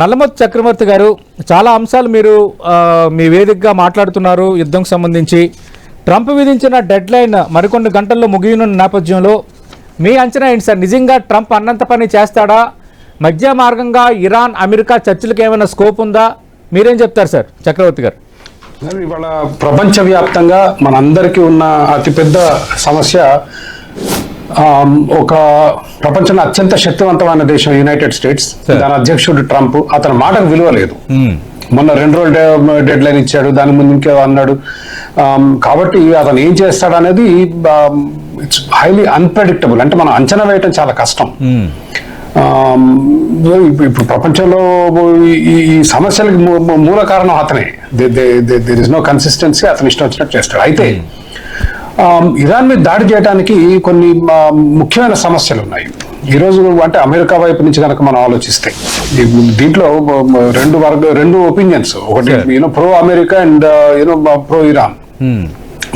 నల్లమోతు చక్రవర్తి గారు, చాలా అంశాలు మీరు మీ వేదికగా మాట్లాడుతున్నారు యుద్ధం సంబంధించి. ట్రంప్ విధించిన డెడ్ లైన్ మరికొన్ని గంటల్లో ముగియనున్న నేపథ్యంలో మీ అంచనా ఏంటి సార్? నిజంగా ట్రంప్ అన్నంత పని చేస్తాడా? మధ్య మార్గంగా ఇరాన్ అమెరికా చర్చలకు ఏమైనా స్కోప్ ఉందా? మీరేం చెప్తారు సార్ చక్రవర్తి గారు? ఇవాళ ప్రపంచవ్యాప్తంగా మనందరికీ ఉన్న అతిపెద్ద సమస్య, ఒక ప్రపంచంలో అత్యంత శక్తివంతమైన దేశం యునైటెడ్ స్టేట్స్, దాని అధ్యక్షుడు ట్రంప్, అతని మాటకు విలువ లేదు. మొన్న 2 రోజులు డెడ్ లైన్ ఇచ్చాడు, దాని ముందు ఇంకేదో అన్నాడు. కాబట్టి అతను ఏం చేస్తాడు అనేది ఇట్స్ హైలీ అన్ప్రెడిక్టబుల్. అంటే మనం అంచనా వేయటం చాలా కష్టం. ఇప్పుడు ప్రపంచంలో ఈ సమస్యలకి మూల కారణం అతనే. There is no consistency. అతను ఇష్టం వచ్చినట్టు చేస్తాడు. అయితే ఇరాన్ మీద దాడి చేయడానికి కొన్ని ముఖ్యమైన సమస్యలు ఉన్నాయి ఈరోజు. అంటే అమెరికా వైపు నుంచి కనుక మనం ఆలోచిస్తే దీంట్లో రెండు ఒపీనియన్స్, ఒకటి pro America and pro Iran.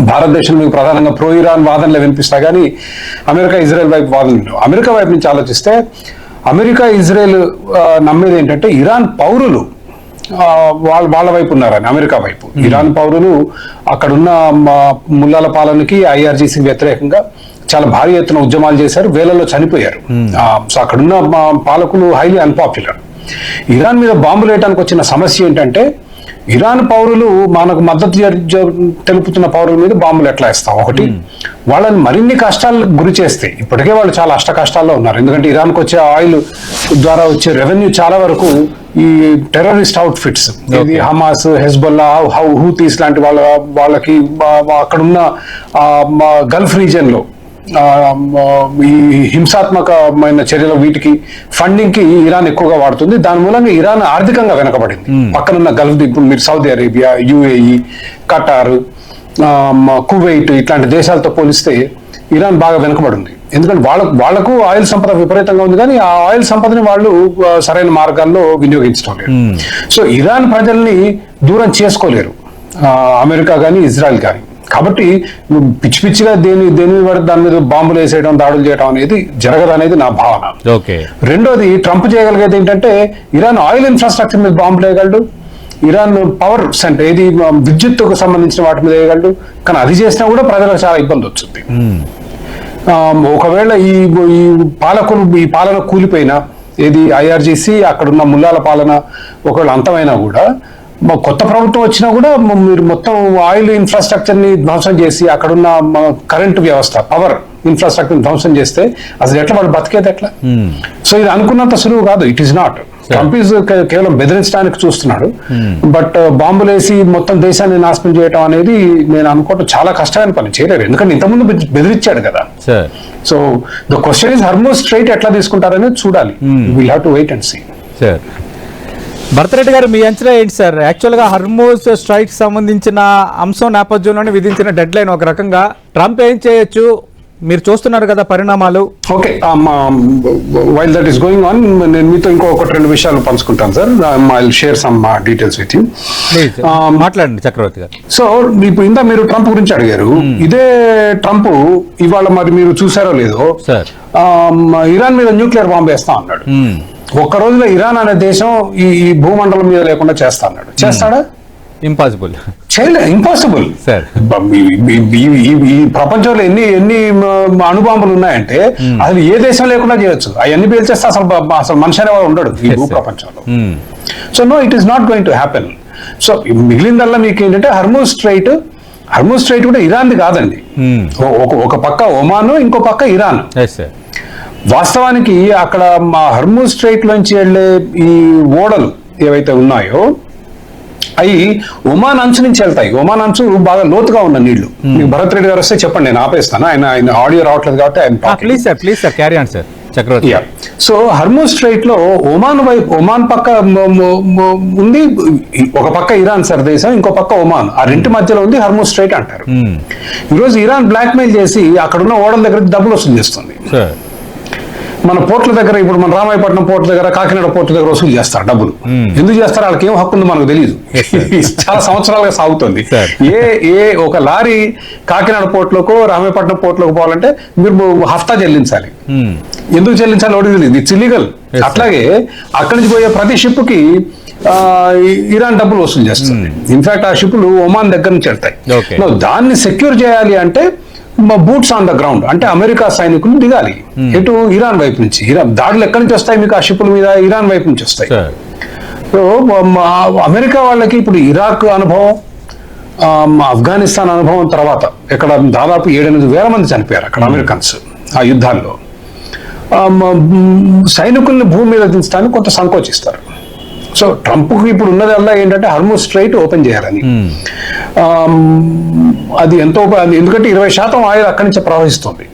భారతదేశం మీకు ప్రధానంగా ప్రో ఇరాన్ వాదనలు వినిపిస్తాయి, కానీ అమెరికా ఇజ్రాయెల్ వైపు వాదనలు. అమెరికా వైపు నుంచి ఆలోచిస్తే అమెరికా ఇజ్రాయెల్ నమ్మేది ఏంటంటే ఇరాన్ పౌరులు వాళ్ళ వైపు ఉన్నారని. అమెరికా వైపు ఇరాన్ పౌరులు అక్కడున్న ముల్లాల పాలనకి, ఐఆర్జీసీకి వ్యతిరేకంగా చాలా భారీ ఎత్తున ఉద్యమాలు చేశారు, వేలలో చనిపోయారు. సో అక్కడున్న పాలకులు హైలీ అన్పాపులర్. ఇరాన్ మీద బాంబులు వేయడానికి వచ్చిన సమస్య ఏంటంటే ఇరాన్ పౌరులు మనకు మద్దతు తెలుపుతున్న పౌరుల మీద బాంబులు ఎట్లా ఇస్తాం? ఒకటి, వాళ్ళని మరిన్ని కష్టాలకు గురి చేస్తే, ఇప్పటికే వాళ్ళు చాలా అష్ట కష్టాల్లో ఉన్నారు. ఎందుకంటే ఇరాన్కి వచ్చే ఆయిల్ ద్వారా వచ్చే రెవెన్యూ చాలా వరకు ఈ టెర్రరిస్ట్ అవుట్ఫిట్స్, ఇది హమాస్, హెజ్బొల్లా, హూతీస్ లాంటి వాళ్ళకి అక్కడున్న గల్ఫ్ రీజియన్ లో ఈ హింసాత్మకమైన చర్యలు, వీటికి ఫండింగ్ కి ఇరాన్ ఎక్కువగా వాడుతుంది. దాని మూలంగా ఇరాన్ ఆర్థికంగా వెనకబడింది. పక్కనున్న గల్ఫ్, ఇప్పుడు మీరు సౌదీ అరేబియా, యుఏఈ, ఖటార్, కువైట్ ఇట్లాంటి దేశాలతో పోలిస్తే ఇరాన్ బాగా వెనకబడింది. ఎందుకంటే వాళ్లకు ఆయిల్ సంపద విపరీతంగా ఉంది, కానీ ఆ ఆయిల్ సంపదని వాళ్ళు సరైన మార్గాల్లో వినియోగించడం లేదు. సో ఇరాన్ ప్రజల్ని దూరం చేసుకోలేరు అమెరికా కానీ ఇజ్రాయెల్ కానీ. కాబట్టి పిచ్చి పిచ్చిగా దేని పడితే దాని మీద బాంబులు వేసేయడం, దాడులు చేయడం అనేది జరగదనేది నా భావన. రెండోది, ట్రంప్ చేయగలిగేది ఏంటంటే ఇరాన్ ఆయిల్ ఇన్ఫ్రాస్ట్రక్చర్ మీద బాంబులు వేయగలడు, ఇరాన్ పవర్ సెంటర్, ఏది విద్యుత్తుకు సంబంధించిన వాటి మీద వేయగలడు. కానీ అది చేసినా కూడా ప్రజలకు చాలా ఇబ్బంది వచ్చింది. ఒకవేళ ఈ పాలన కూలిపోయినా, ఏది ఐఆర్జీసీ అక్కడున్న ముల్లాల పాలన ఒకవేళ అంతమైనా కూడా, కొత్త ప్రభుత్వం వచ్చినా కూడా మీరు మొత్తం ఆయిల్ ఇన్ఫ్రాస్ట్రక్చర్ ని ధ్వంసం చేసి అక్కడున్న కరెంటు వ్యవస్థ, పవర్ ఇన్ఫ్రాస్ట్రక్చర్ ధ్వంసం చేస్తే అసలు ఎట్లా వాళ్ళు బతికేది ఎట్లా? సో ఇది అనుకున్నంత సులువు కాదు. It is not. Trump is కేవలం బెదిరించడానికి చూస్తున్నాడు. బట్ బాంబులు వేసి మొత్తం దేశాన్ని నాశనం చేయడం అనేది నేను అనుకోవటం చాలా కష్టమైన పని. చేయలేరు, ఎందుకంటే ఇంతకుముందు బెదిరించాడు కదా. So the question is Hormuz straight ఎట్లా తీసుకుంటారనేది చూడాలి. Will have to wait and see. Bharath Reddy గారు, మీ అంచనా ఏంటి సార్? యాక్చువల్గా హర్మోజ్ స్ట్రైక్ సంబంధించిన అంశం నేపథ్యంలోనే విధించిన డెడ్ లైన్. ఒక రకంగా ట్రంప్ ఏం చేయొచ్చు మీరు చూస్తున్నారు కదా పరిణామాలు. Okay, while that is going on, నేను మీతో ఇంకొకటి 2 విషయాలు పంచుకుంటాను sir. I will share some details with you. మాట్లాడండి చక్రవర్తి గారు. సో ఇప్పుడు ఇందా మీరు ట్రంప్ గురించి అడిగారు. ఇదే ట్రంప్ ఇవాళ మరి మీరు చూసారో లేదో, ఇరాన్ మీద న్యూక్లియర్ బాంబు వేస్తా అన్నాడు. ఒక్క రోజులో ఇరాన్ అనే దేశం ఈ భూమండలం మీద లేకుండా చేస్తా అన్నాడు. చేస్తాడా? ఇంపాసిబుల్. ఇంపాసిబుల్. ఈ ప్రపంచంలో ఎన్ని అణుబాంబులు ఉన్నాయంటే అసలు ఏ దేశం లేకుండా చేయొచ్చు. అవన్నీ పేల్చేస్తే అసలు మనిషి అనేవాడు ఉండడు ఈ భూ ప్రపంచంలో. So no, it is not going to happen. So మిగిలిందల్లా మీకు ఏంటంటే హర్మూజ్ స్ట్రైట్ కూడా ఇరాన్ది కాదండి. ఒక పక్క ఒమాన్, ఇంకో పక్క ఇరాన్. వాస్తవానికి అక్కడ హర్మూజ్ స్ట్రైట్ లోంచి వెళ్లే ఈ ఓడలు ఏవైతే ఉన్నాయో అవి ఒమాన్ అంచు నుంచి వెళ్తాయి. ఒమాన్ అంచు బాగా లోతుగా ఉన్న నీళ్లు. మీకు భరత్ రెడ్డి గారు వస్తే చెప్పండి, నేను ఆపేస్తాను. ఆయన ఆడియో రావట్లేదు కాబట్టి చక్రవర్తి. సో హర్మూజ్ స్ట్రైట్ లో ఒమాన్ పక్క ఉంది, ఒక పక్క ఇరాన్ సార్ దేశం, ఇంకో పక్క ఒమాన్. ఆ రెంటి మధ్యలో ఉంది హర్మూజ్ స్ట్రైట్ అంటారు. ఈరోజు ఇరాన్ బ్లాక్ మెయిల్ చేసి అక్కడున్న ఓడల దగ్గర డబ్బులు వసూలు చేస్తుంది. మన పోర్ట్ల దగ్గర, ఇప్పుడు మన రామాయపట్నం పోర్ట్ దగ్గర, కాకినాడ పోర్ట్ దగ్గర వసూలు చేస్తారు డబ్బులు. ఎందుకు చేస్తారు? వాళ్ళకి ఏం హక్కు ఉందో మనకు తెలియదు. చాలా సంవత్సరాలుగా సాగుతుంది. ఏ ఒక లారీ కాకినాడ పోర్ట్లోకో రామాయపట్నం పోర్ట్లోకి పోవాలంటే మీరు హఫ్తా చెల్లించాలి. ఎందుకు చెల్లించాలి ఒకటి తెలియదు. It's illegal. అట్లాగే అక్కడి నుంచి పోయే ప్రతి షిప్ కి ఇరాన్ డబ్బులు వసూలు చేస్తుంది. ఇన్ఫాక్ట్ ఆ షిప్లు ఒమాన్ దగ్గర నుంచి వెళ్తాయి. దాన్ని సెక్యూర్ చేయాలి అంటే బూట్స్ ఆన్ ద గ్రౌండ్, అంటే అమెరికా సైనికులు దిగాలి ఎటు ఇరాన్ వైపు నుంచి. ఇరాన్ దాడులు ఎక్కడి నుంచి వస్తాయి మీకు? ఆ షిప్పుల మీద ఇరాన్ వైపు నుంచి వస్తాయి. సో అమెరికా వాళ్ళకి ఇప్పుడు ఇరాక్ అనుభవం, ఆఫ్ఘనిస్తాన్ అనుభవం తర్వాత ఇక్కడ దాదాపు 7-8 వేల మంది చనిపోయారు అక్కడ అమెరికన్స్ ఆ యుద్ధాల్లో. సైనికుల్ని భూమి మీద దించడానికి కొంత సంకోచిస్తారు. సో ట్రంప్కి ఇప్పుడు ఉన్నదల్లా ఏంటంటే హార్మూజ్ స్ట్రైట్ ఓపెన్ చేయాలని. అది ఎంతో, ఎందుకంటే 20% ఆయిల్ అక్కడి నుంచి ప్రవహిస్తుంది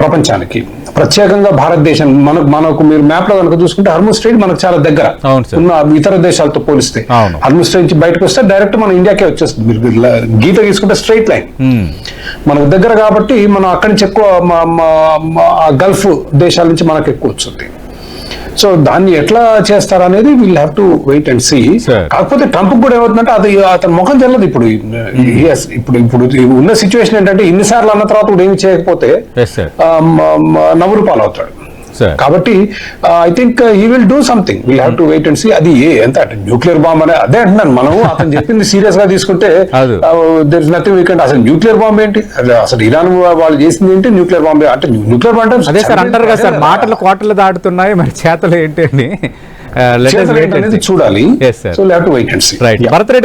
ప్రపంచానికి, ప్రత్యేకంగా భారతదేశం. మనకు మీరు మ్యాప్ లో కనుక చూసుకుంటే హార్మూజ్ స్ట్రైట్ మనకు చాలా దగ్గర ఉన్న ఇతర దేశాలతో పోలిస్తే. హార్మూజ్ స్ట్రైట్ నుంచి బయటకు వస్తే డైరెక్ట్ మన ఇండియాకే వచ్చేస్తుంది. మీరు గీత తీసుకుంటే స్ట్రైట్ లైన్ మనకు దగ్గర కాబట్టి మనం అక్కడి నుంచి ఎక్కువ గల్ఫ్ దేశాల నుంచి మనకు ఎక్కువ వచ్చింది. సో దాన్ని ఎట్లా చేస్తారనేది will have to wait and see. కాకపోతే ట్రంప్ కూడా ఏమవుతుందంటే అది అతని ముఖం చెల్లదు ఇప్పుడు. ఇప్పుడు ఉన్న సిచ్యువేషన్ ఏంటంటే ఇన్నిసార్లు అన్న తర్వాత కూడా ఏమి చేయకపోతే నవ్వురు పాలవుతాడు. కాబట్టి I think he will do something. Will have to wait and see. అది ఎంత అంటే న్యూక్లియర్ బాంబ్ అనే అదే అంటున్నాను. మనము అతను చెప్పింది సీరియస్ గా తీసుకుంటే there is nothing we can. అసలు న్యూక్లియర్ బాంబ్ ఏంటి? అసలు ఇరాన్ వాళ్ళు చేసింది ఏంటి? న్యూక్లియర్ బాంబ్ అంటే న్యూక్లియర్ బాంబ్ అదే సార్ అంటారు కదా సార్, మాటలు కోటలు దాటుతున్నాయి, మరి చేతలు ఏంటి అని చూడాలి. So will have to wait and see. Bharat Reddy